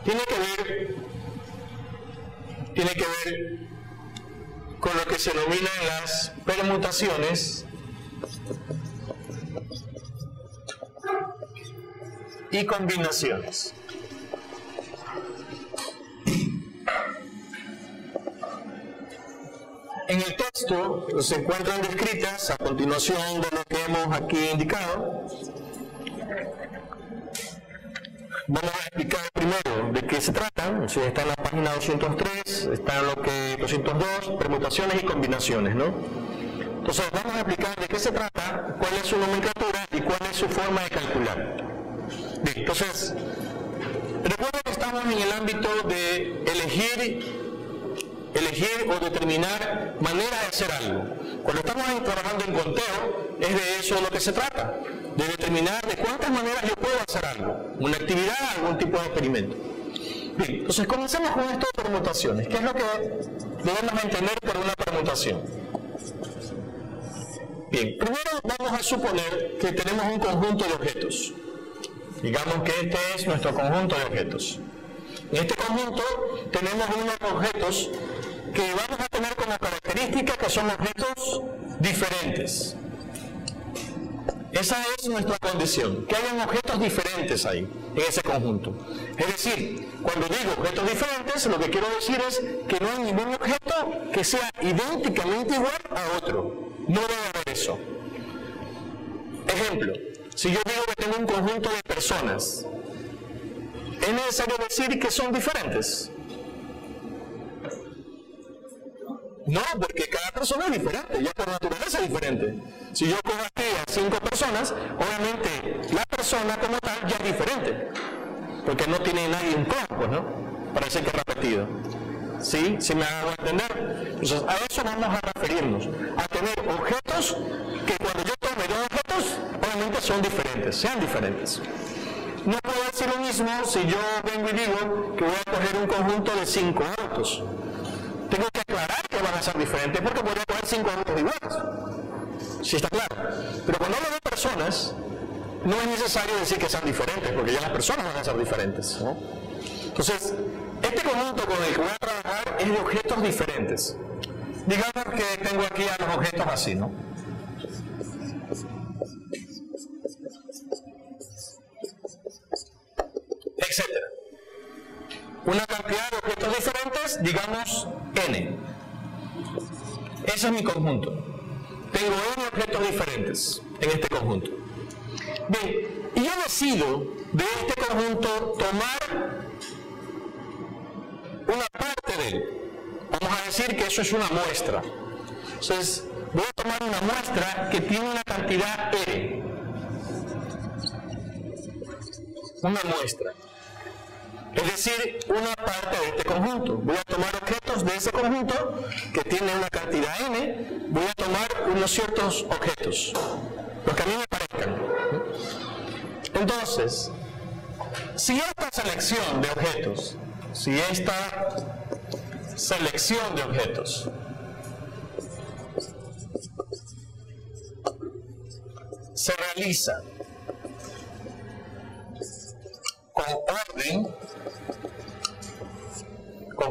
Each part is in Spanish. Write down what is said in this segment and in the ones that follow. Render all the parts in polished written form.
tiene que ver con lo que se denominan las permutaciones y combinaciones. En el texto se encuentran descritas a continuación de lo que hemos aquí indicado. Vamos a explicar primero de qué se trata. O sea, está en la página 203, está en lo que 202, permutaciones y combinaciones, ¿no? Entonces vamos a explicar de qué se trata, cuál es su nomenclatura y cuál es su forma de calcular. Bien, entonces, recuerden que estamos en el ámbito de elegir o determinar manera de hacer algo. Cuando estamos trabajando en conteo, es de eso lo que se trata, de determinar de cuántas maneras yo puedo hacer algo, una actividad, algún tipo de experimento. Bien, entonces comencemos con esto de permutaciones. ¿Qué es lo que debemos entender por una permutación? Bien, primero vamos a suponer que tenemos un conjunto de objetos. Digamos que este es nuestro conjunto de objetos. En este conjunto tenemos unos objetos que vamos a tener como característica que son objetos diferentes. Esa es nuestra condición, que hayan objetos diferentes ahí, en ese conjunto. Es decir, cuando digo objetos diferentes, lo que quiero decir es que no hay ningún objeto que sea idénticamente igual a otro. No debe haber eso. Ejemplo, si yo digo que tengo un conjunto de personas, ¿es necesario decir que son diferentes? No, porque cada persona es diferente, ya por naturaleza es diferente. Si yo cojo aquí a 5 personas, obviamente la persona como tal ya es diferente, porque no tiene nadie un clon, pues, ¿no? Parece que es repetido. ¿Sí? ¿Sí me hago entender? Entonces, a eso vamos a referirnos, a tener objetos que cuando yo tome dos objetos, obviamente son diferentes, sean diferentes. No puedo decir lo mismo si yo vengo y digo que voy a coger un conjunto de 5 autos. Tengo que aclarar que van a ser diferentes porque podría coger 5 autos iguales. ¿Sí está claro? Pero cuando hablo de personas, no es necesario decir que sean diferentes, porque ya las personas van a ser diferentes, ¿no? Entonces, este conjunto con el que voy a trabajar es de objetos diferentes. Digamos que tengo aquí a los objetos así, ¿no? Etcétera. Una cantidad de objetos diferentes, digamos n. Ese es mi conjunto. Tengo n objetos diferentes en este conjunto. Bien, y yo decido de este conjunto tomar una parte de él. Vamos a decir que eso es una muestra. Entonces, voy a tomar una muestra que tiene una cantidad n. Una muestra. Es decir, una parte de este conjunto. Voy a tomar objetos de ese conjunto que tiene una cantidad n, voy a tomar unos ciertos objetos, los que a mí me parezcan. Entonces, si esta selección de objetos se realiza con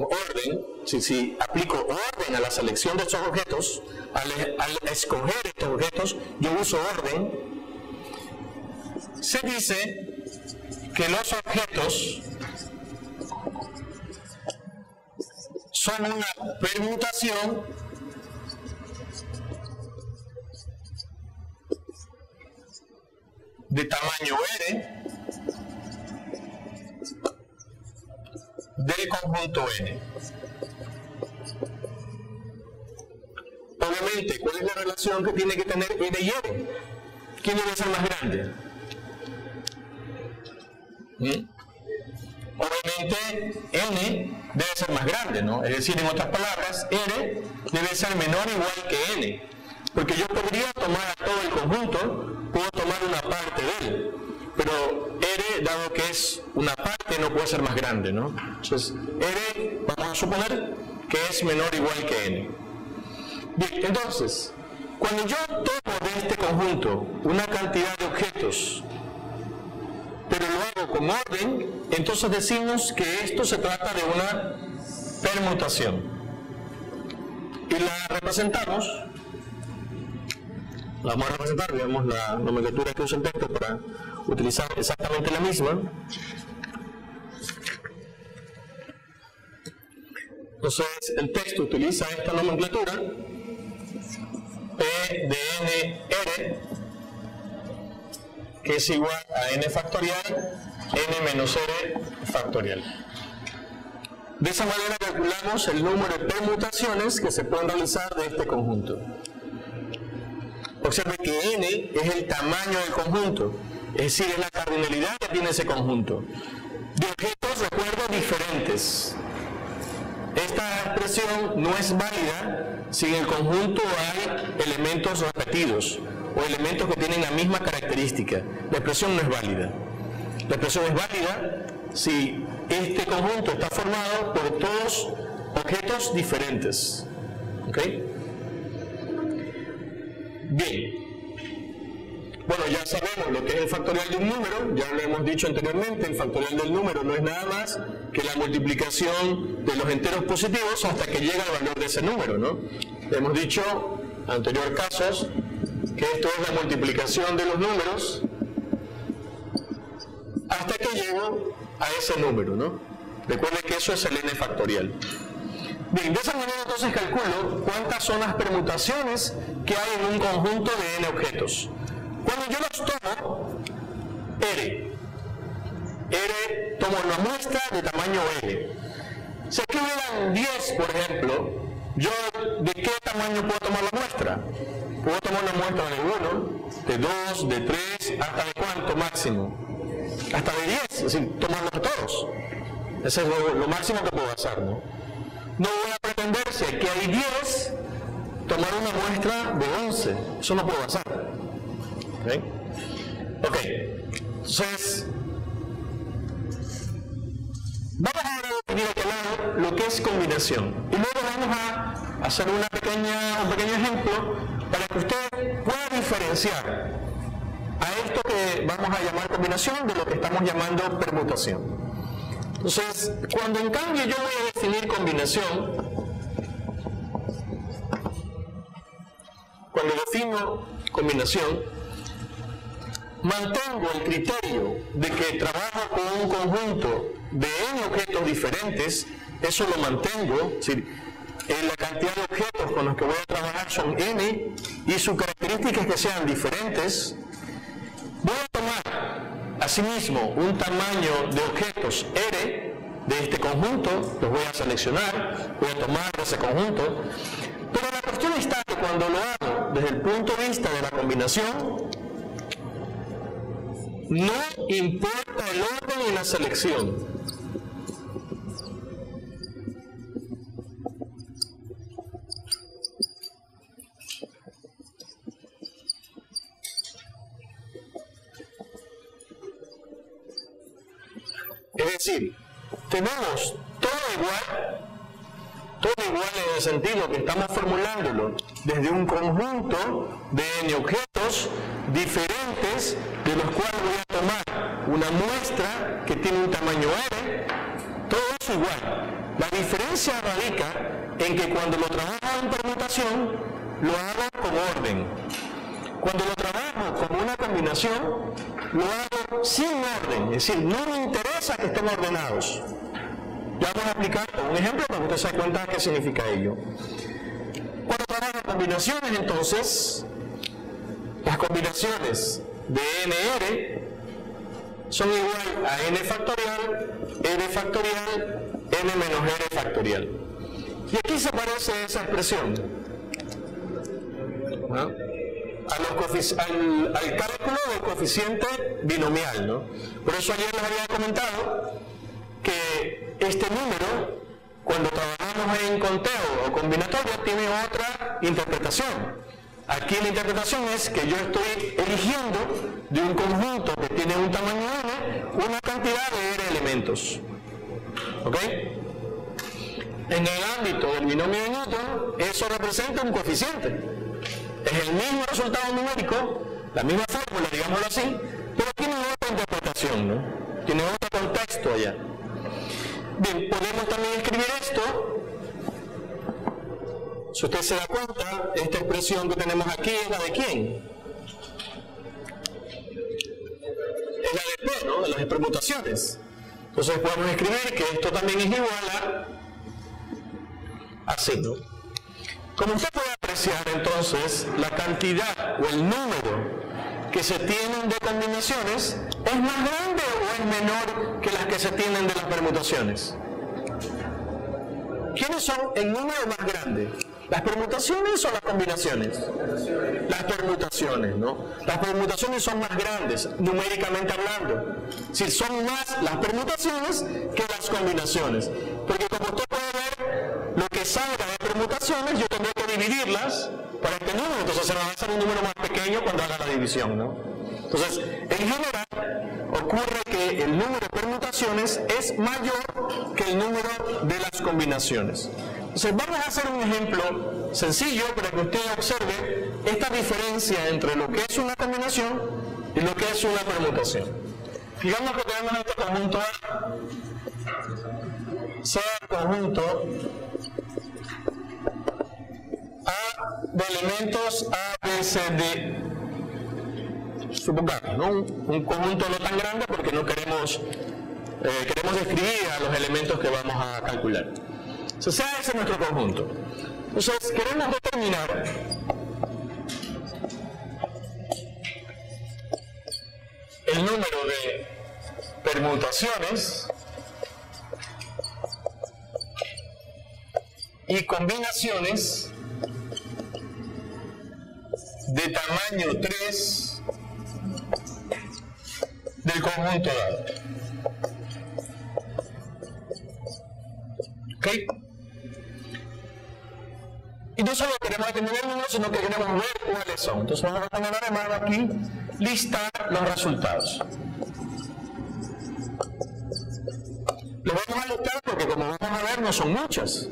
orden, si aplico orden a la selección de estos objetos, al escoger estos objetos, yo uso orden, se dice que los objetos son una permutación de tamaño n del conjunto n. Obviamente, ¿cuál es la relación que tiene que tener n y n? ¿Quién debe ser más grande? Obviamente, n debe ser más grande, ¿no? Es decir, en otras palabras, n debe ser menor o igual que n. Porque yo podría tomar a todo el conjunto, puedo tomar una parte de él, pero r, dado que es una parte, no puede ser más grande, ¿no? Entonces, r, vamos a suponer que es menor o igual que n. Bien, entonces, cuando yo tomo de este conjunto una cantidad de objetos, pero lo hago algo con orden, entonces decimos que esto se trata de una permutación. Y la representamos, la vamos a representar, digamos, la nomenclatura que usa el texto para utilizar exactamente la misma. Entonces, el texto utiliza esta nomenclatura, P de n r, que es igual a n factorial, n menos r factorial. De esa manera calculamos el número de permutaciones que se pueden realizar de este conjunto. Observe que n es el tamaño del conjunto, es decir, es la cardinalidad que tiene ese conjunto. De objetos, recuerdo, diferentes. Esta expresión no es válida si en el conjunto hay elementos repetidos o elementos que tienen la misma característica. La expresión no es válida. La expresión es válida si este conjunto está formado por todos objetos diferentes. ¿Ok? Bien. Bueno, ya sabemos lo que es el factorial de un número, ya lo hemos dicho anteriormente, el factorial del número no es nada más que la multiplicación de los enteros positivos hasta que llega al valor de ese número, ¿no? Hemos dicho en anteriores casos que esto es la multiplicación de los números hasta que llego a ese número, ¿no? Recuerden que eso es el n factorial. Bien, de esa manera entonces calculo cuántas son las permutaciones que hay en un conjunto de n objetos. Cuando yo los tomo, tomo una muestra de tamaño L. Si aquí hubieran 10, por ejemplo, yo ¿de qué tamaño puedo tomar la muestra? Puedo tomar una muestra de 1, de 2, de 3, ¿hasta de cuánto máximo? Hasta de 10, es decir, tomarlos todos. Ese es lo máximo que puedo hacer, ¿no? No voy a pretender, si aquí hay 10, tomar una muestra de 11. Eso no puedo hacer. Ok, entonces vamos a definir aquí al lado lo que es combinación y luego vamos a hacer un pequeño ejemplo para que usted pueda diferenciar a esto que vamos a llamar combinación de lo que estamos llamando permutación. Entonces, cuando en cambio yo voy a definir combinación, cuando defino combinación, mantengo el criterio de que trabajo con un conjunto de n objetos diferentes, eso lo mantengo, es decir, la cantidad de objetos con los que voy a trabajar son n y sus características que sean diferentes. Voy a tomar asimismo un tamaño de objetos r de este conjunto, los voy a seleccionar, voy a tomar de ese conjunto, pero la cuestión está que cuando lo hago desde el punto de vista de la combinación, no importa el orden y la selección. Es decir, tenemos todo igual en el sentido que estamos formulándolo desde un conjunto de n objetos diferentes, de los cuales voy a tomar una muestra que tiene un tamaño r, todo eso igual. La diferencia radica en que cuando lo trabajo en permutación, lo hago con orden. Cuando lo trabajo como una combinación, lo hago sin orden, es decir, no me interesa que estén ordenados. Ya vamos a aplicar un ejemplo para que usted se dé cuenta de qué significa ello. Cuando trabajo combinaciones, entonces, las combinaciones de nr son igual a n factorial, n menos r factorial. Y aquí se parece esa expresión, ¿no?, al cálculo del coeficiente binomial, ¿no? Por eso ayer les había comentado que este número, cuando trabajamos en conteo o combinatorio, tiene otra interpretación. Aquí la interpretación es que yo estoy eligiendo de un conjunto que tiene un tamaño n, una cantidad de r elementos. ¿Ok? En el ámbito del binomio de Newton, eso representa un coeficiente. Es el mismo resultado numérico, la misma fórmula, digámoslo así, pero tiene otra interpretación, ¿no? Tiene otro contexto allá. Bien, podemos también escribir esto. Si usted se da cuenta, esta expresión que tenemos aquí es la de ¿quién? Es la de P, ¿no? De las permutaciones. Entonces podemos escribir que esto también es igual a así, ¿no? Como usted puede apreciar, entonces, la cantidad o el número que se tienen de combinaciones es más grande o es menor que las que se tienen de las permutaciones. ¿Quiénes son el número más grande? ¿Las permutaciones o las combinaciones? Las permutaciones, ¿no? Las permutaciones son más grandes, numéricamente hablando. Si son más las permutaciones que las combinaciones. Porque como usted puede ver, lo que salga de permutaciones, yo tendré que dividirlas para este número. Entonces se me va a hacer un número más pequeño cuando haga la división, ¿no? Entonces, en general, ocurre que el número de permutaciones es mayor que el número de las combinaciones. Entonces, vamos a hacer un ejemplo sencillo para que usted observe esta diferencia entre lo que es una combinación y lo que es una permutación. Digamos que tenemos este conjunto A, sea el conjunto A de elementos A, B, C, D. Supongamos, ¿no? Un conjunto no tan grande porque no queremos describir a los elementos que vamos a calcular. Entonces, ese es nuestro conjunto. Entonces, queremos determinar el número de permutaciones y combinaciones de tamaño 3 del conjunto dado. ¿Ok? Y no solo queremos determinar uno, sino que queremos ver cuáles son. Entonces vamos a poner además aquí, listar los resultados. Los vamos a listar porque, como vamos a ver, no son muchas.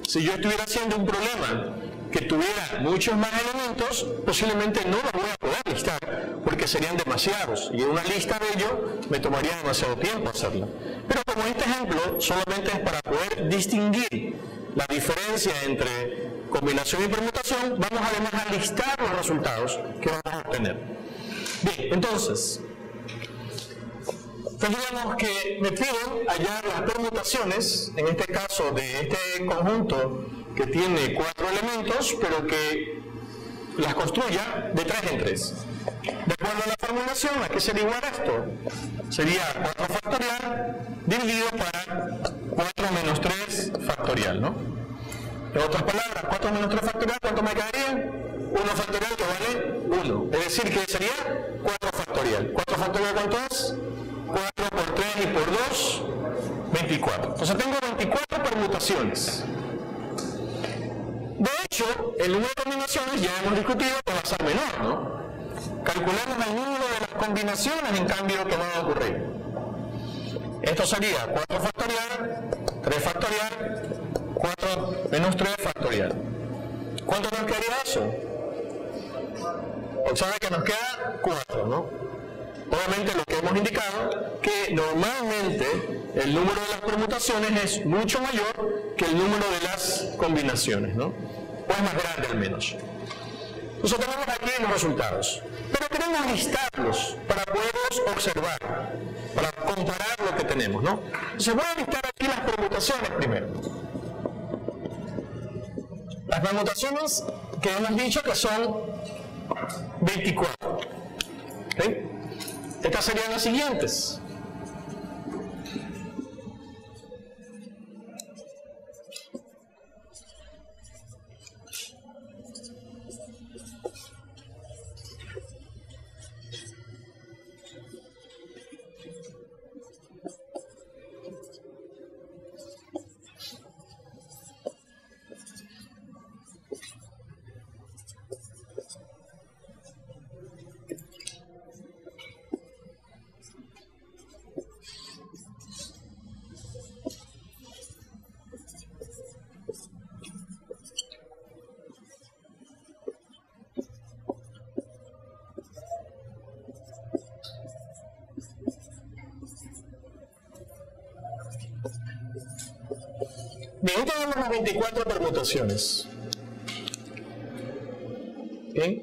Si yo estuviera haciendo un problema que tuviera muchos más elementos, posiblemente no los voy a poder listar, porque serían demasiados, y una lista de ellos me tomaría demasiado tiempo hacerla. Pero como este ejemplo solamente es para poder distinguir la diferencia entre combinación y permutación, vamos además a listar los resultados que vamos a obtener. Bien, entonces, tendríamos que me piden hallar las permutaciones, en este caso de este conjunto que tiene 4 elementos, pero que las construya de 3 en 3. De acuerdo a la formulación, ¿a qué sería igual esto? Sería 4 factorial dividido para 4 menos 3 factorial, ¿no? En otras palabras, 4 menos 3 factorial, ¿cuánto me quedaría? 1 factorial que vale 1. Es decir, que sería 4 factorial. 4 factorial, ¿cuánto es? 4 por 3 y por 2, 24. Entonces tengo 24 permutaciones. De hecho, el número de combinaciones ya hemos discutido que va a ser menor, ¿no? Calculamos el número de las combinaciones, en cambio, que van a ocurrir. Esto sería 4 factorial, 3 factorial, 4 menos 3 factorial. ¿Cuánto nos quedaría eso? Observa que nos queda 4, ¿no? Obviamente lo que hemos indicado, que normalmente el número de las permutaciones es mucho mayor que el número de las combinaciones, ¿no? O es más grande al menos. Entonces tenemos aquí los resultados, pero queremos listarlos para poderlos observar, para comparar lo que tenemos, ¿no? Entonces voy a listar aquí las permutaciones primero. Las permutaciones que hemos dicho que son 24. ¿Okay? Estas serían las siguientes. Bien, tenemos las 24 permutaciones. Bien.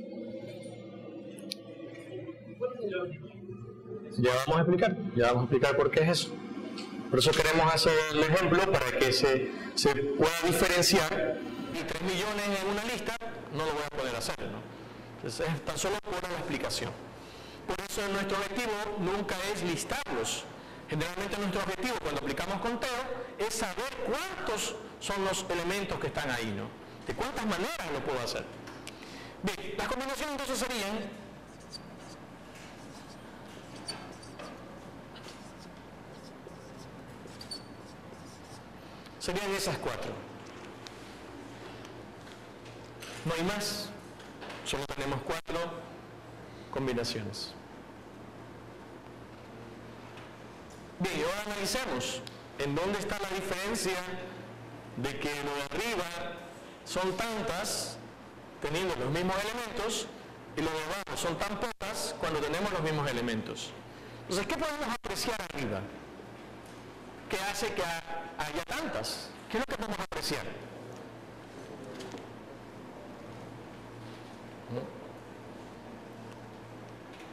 Ya vamos a explicar por qué es eso. Por eso queremos hacer el ejemplo para que se pueda diferenciar. Y 3 millones en una lista no lo voy a poder hacer, ¿no? Entonces es tan solo por la explicación. Por eso nuestro objetivo nunca es listarlos. Generalmente nuestro objetivo cuando aplicamos conteo es saber cuántos son los elementos que están ahí, ¿no? De cuántas maneras lo puedo hacer. Bien, las combinaciones entonces serían esas 4. No hay más, solo tenemos 4 combinaciones. Bien, y ahora analicemos en dónde está la diferencia de que lo de arriba son tantas teniendo los mismos elementos y lo de abajo son tan pocas cuando tenemos los mismos elementos. Entonces, ¿qué podemos apreciar arriba? ¿Qué hace que haya tantas? ¿Qué es lo que podemos apreciar?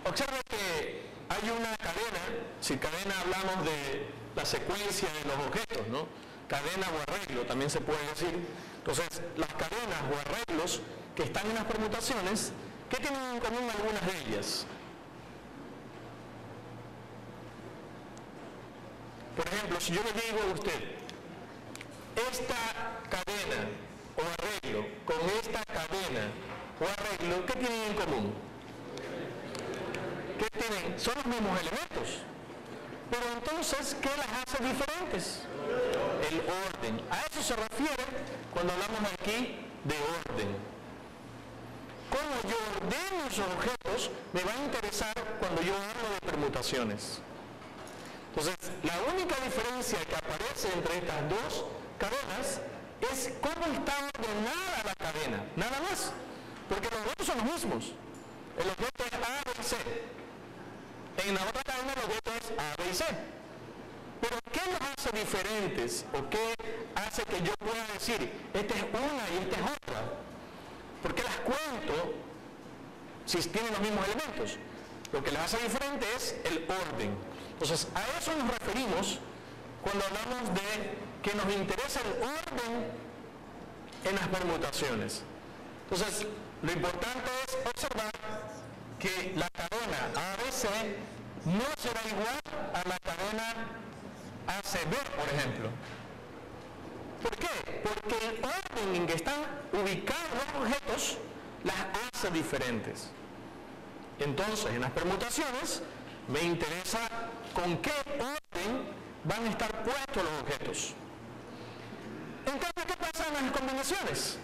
Observe que hay una cadena, si cadena hablamos de la secuencia de los objetos, ¿no? Cadena o arreglo también se puede decir. Entonces, las cadenas o arreglos que están en las permutaciones, ¿qué tienen en común algunas de ellas? Por ejemplo, si yo le digo a usted, esta cadena o arreglo con esta cadena o arreglo, ¿qué tienen en común? ¿Qué tienen? Son los mismos elementos. Pero entonces, ¿qué las hace diferentes? El orden. A eso se refiere cuando hablamos aquí de orden. Cómo yo ordeno esos objetos me va a interesar cuando yo hablo de permutaciones. Entonces, la única diferencia que aparece entre estas dos cadenas es cómo está ordenada la cadena, nada más. Porque los objetos son los mismos. El objeto es A, B y C. En la otra cadena el objeto es A, B y C. Pero ¿qué los hace diferentes? ¿O qué hace que yo pueda decir, esta es una y esta es otra? ¿Por qué las cuento si tienen los mismos elementos? Lo que las hace diferente es el orden. Entonces, a eso nos referimos cuando hablamos de que nos interesa el orden en las permutaciones. Entonces, lo importante es observar que la cadena ABC no será igual a la cadena ACB, por ejemplo. ¿Por qué? Porque el orden en que están ubicados los objetos las hace diferentes. Entonces, en las permutaciones, me interesa con qué orden van a estar puestos los objetos. En cambio, ¿qué pasa en las combinaciones?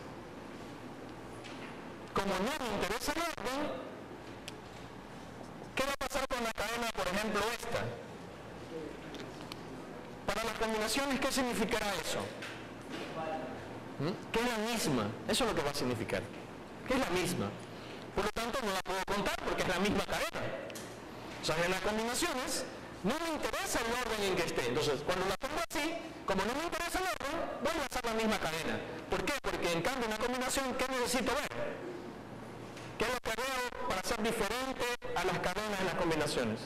Como no me interesa el orden, ¿qué va a pasar con la cadena, por ejemplo, esta? Para las combinaciones, ¿qué significará eso? Que es la misma. Eso es lo que va a significar. Que es la misma. Por lo tanto, no la puedo contar porque es la misma cadena. O sea, en las combinaciones no me interesa el orden en que esté. Entonces, cuando la pongo así, como no me interesa el orden, voy a hacer la misma cadena. ¿Por qué? Porque en cambio, en una combinación, ¿qué necesito ver? ¿Qué es lo que veo para ser diferente a las cadenas de las combinaciones?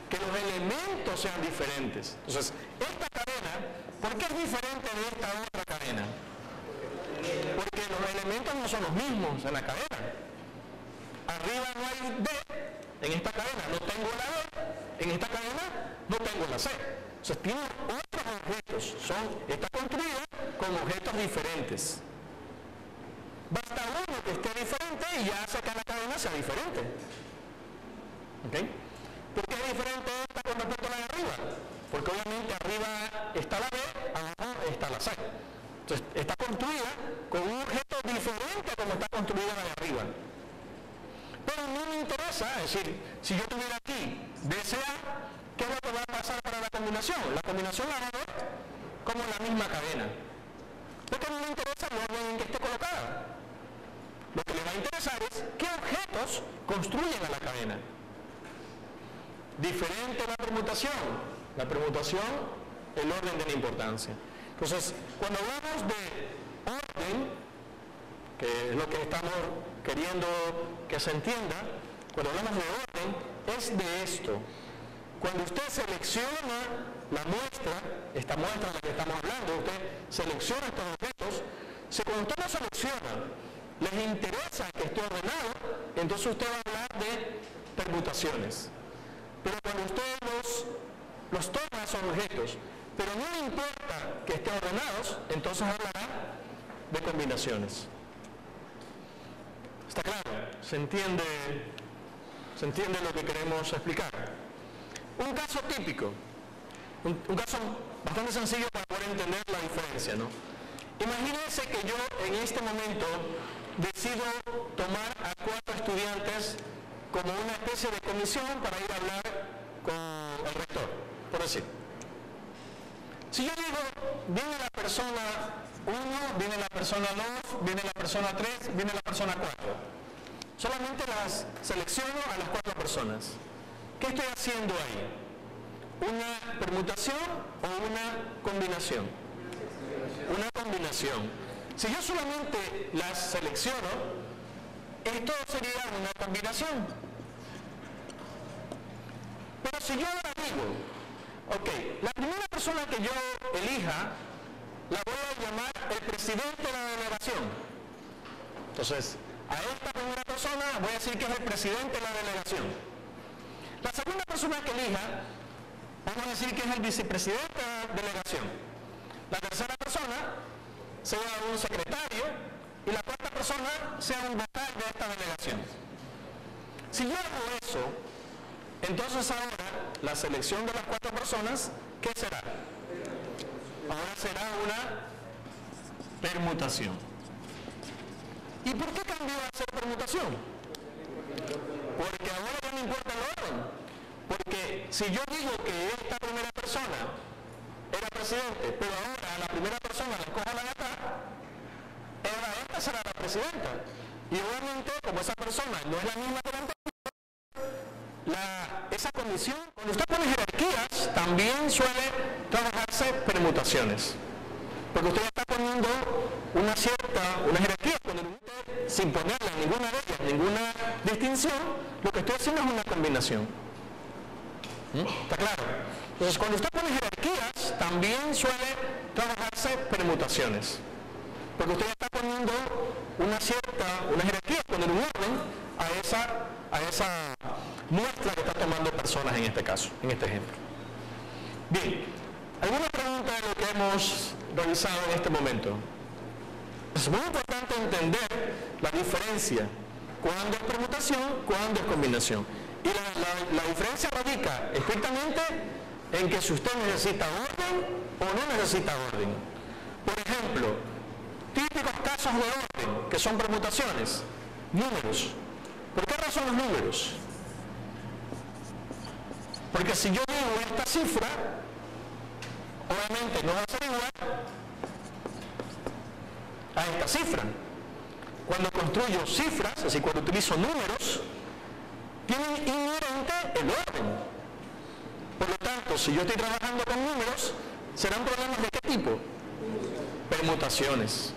Que los elementos sean diferentes. Entonces, esta cadena, ¿por qué es diferente de esta otra cadena? Porque los elementos no son los mismos en la cadena. Arriba no hay D, en esta cadena no tengo la D, en esta cadena no tengo la C. Entonces, tiene otros objetos. Está construida con objetos diferentes. Basta uno que esté diferente y ya hace que la cadena sea diferente. ¿Ok? ¿Por qué es diferente esta con respecto a la de arriba? Porque obviamente arriba está la B, abajo está la C. Entonces está construida con un objeto diferente a como está construida la de arriba. Pero no me interesa, es decir, si yo tuviera aquí DCA, ¿qué es lo que va a pasar para la combinación? La combinación la va a ver como la misma cadena. Porque no me interesa el orden en que esté colocada. Lo que le va a interesar es qué objetos construyen a la cadena. Diferente a la permutación. La permutación el orden de la importancia. Entonces, cuando hablamos de orden, que es lo que estamos queriendo que se entienda, cuando hablamos de orden, es de esto. Cuando usted selecciona la muestra, esta muestra de la que estamos hablando, usted selecciona estos objetos, si cuando usted lo selecciona, les interesa que esté ordenado, entonces usted va a hablar de permutaciones. Pero cuando usted los toma esos objetos, pero no le importa que estén ordenados, entonces hablará de combinaciones. ¿Está claro? ¿Se entiende lo que queremos explicar? Un caso típico, un caso bastante sencillo para poder entender la diferencia, ¿no? Imagínense que yo en este momento decido tomar a 4 estudiantes como una especie de comisión para ir a hablar con el rector, por decir. Si yo digo, viene la persona 1, viene la persona 2, viene la persona 3, viene la persona 4. Solamente las selecciono a las 4 personas. ¿Qué estoy haciendo ahí? ¿Una permutación o una combinación? Una combinación. Si yo solamente las selecciono, esto sería una combinación. Pero si yo ahora digo, ok, la primera persona que yo elija, la voy a llamar el presidente de la delegación. Entonces, a esta primera persona voy a decir que es el presidente de la delegación. La segunda persona que elija, vamos a decir que es el vicepresidente de la delegación. La tercera persona sea un secretario y la cuarta persona sea un vocal de esta delegación. Si yo hago eso, entonces ahora la selección de las 4 personas, ¿qué será? Ahora será una permutación. ¿Y por qué cambió a ser permutación? Porque ahora ya no importa el orden. Porque si yo digo que esta primera persona era presidente, pero ahora a la primera persona la cojo la de acá, ahora esta será la presidenta. Y obviamente, como esa persona no es la misma que la anterior, esa comisión, cuando usted pone jerarquías, también suele trabajarse permutaciones. Porque usted está poniendo una jerarquía, cuando usted, sin ponerle ninguna de ellas, ninguna distinción, lo que estoy haciendo es una combinación. ¿Está claro? Entonces, cuando usted pone jerarquías, también suele trabajarse permutaciones. Porque usted está poniendo una jerarquía, poner un orden a esa muestra que está tomando personas en este caso, en este ejemplo. Bien, ¿alguna pregunta de lo que hemos revisado en este momento? Es muy importante entender la diferencia, cuándo es permutación, cuándo es combinación. Y la diferencia radica estrictamente en que si usted necesita orden o no necesita orden. Por ejemplo, típicos casos de orden, que son permutaciones, números. ¿Por qué razón los números? Porque si yo digo esta cifra, obviamente no va a ser igual a esta cifra. Cuando construyo cifras, es decir, cuando utilizo números, tienen inherente el orden. Por lo tanto, si yo estoy trabajando con números, serán problemas de qué tipo? Permutaciones.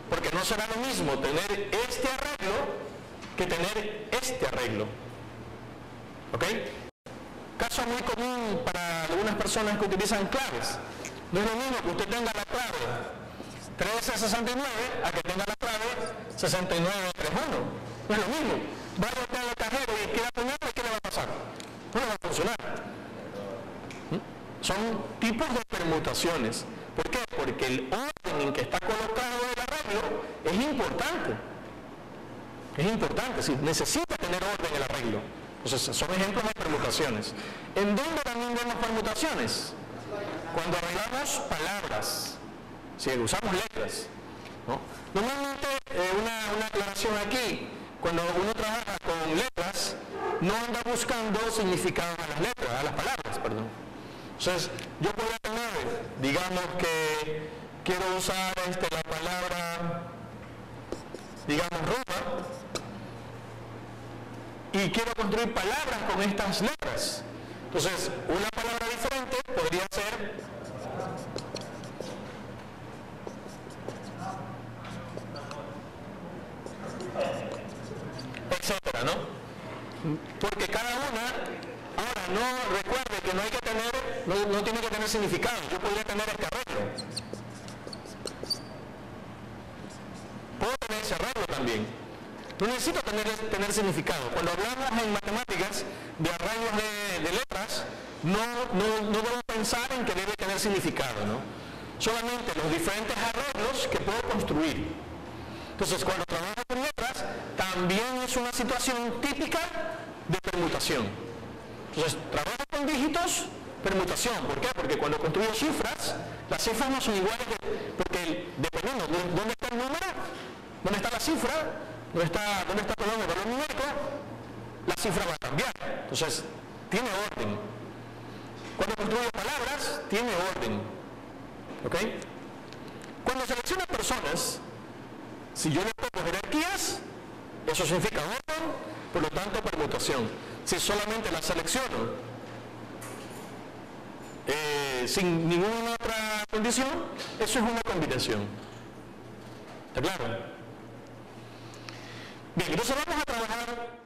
Porque no será lo mismo tener este arreglo que tener este arreglo. ¿Ok? Caso muy común para algunas personas que utilizan claves. No es lo mismo que usted tenga la clave 1369 a que tenga la clave 6931. No es lo mismo. Vaya usted al cajero y quiera ponerle, ¿qué le va a pasar? No le va a funcionar. Son tipos de permutaciones. ¿Por qué? Porque el orden en que está colocado el arreglo es importante. Es importante, es decir, necesita tener orden el arreglo. Entonces, son ejemplos de permutaciones. ¿En dónde también vemos permutaciones? Cuando arreglamos palabras, si usamos letras, ¿no? Normalmente, una aclaración aquí, cuando uno trabaja con letras, no anda buscando significados a las letras, a las palabras, perdón. Entonces, yo puedo tener, digamos que quiero usar la palabra, digamos, ropa, y quiero construir palabras con estas letras. Entonces, una palabra diferente podría ser no tiene que tener significado. Yo podría tener este arreglo. Puedo tener ese arreglo también. No necesito tener significado. Cuando hablamos en matemáticas de arreglos de letras, no debo pensar en que debe tener significado, ¿no? Solamente los diferentes arreglos que puedo construir. Entonces, cuando trabajo con letras, también es una situación típica de permutación. Entonces, trabajo con dígitos, permutación. ¿Por qué? Porque cuando construyo cifras, las cifras no son iguales, porque dependiendo de dónde está el número, dónde está la cifra, dónde está el valor numérico, la cifra va a cambiar. Entonces, tiene orden. Cuando construyo palabras, tiene orden. ¿Ok? Cuando selecciono personas, si yo le pongo jerarquías, eso significa orden, por lo tanto permutación. Si solamente la selecciono sin ninguna otra condición, eso es una combinación. ¿Está claro? Bien, entonces vamos a trabajar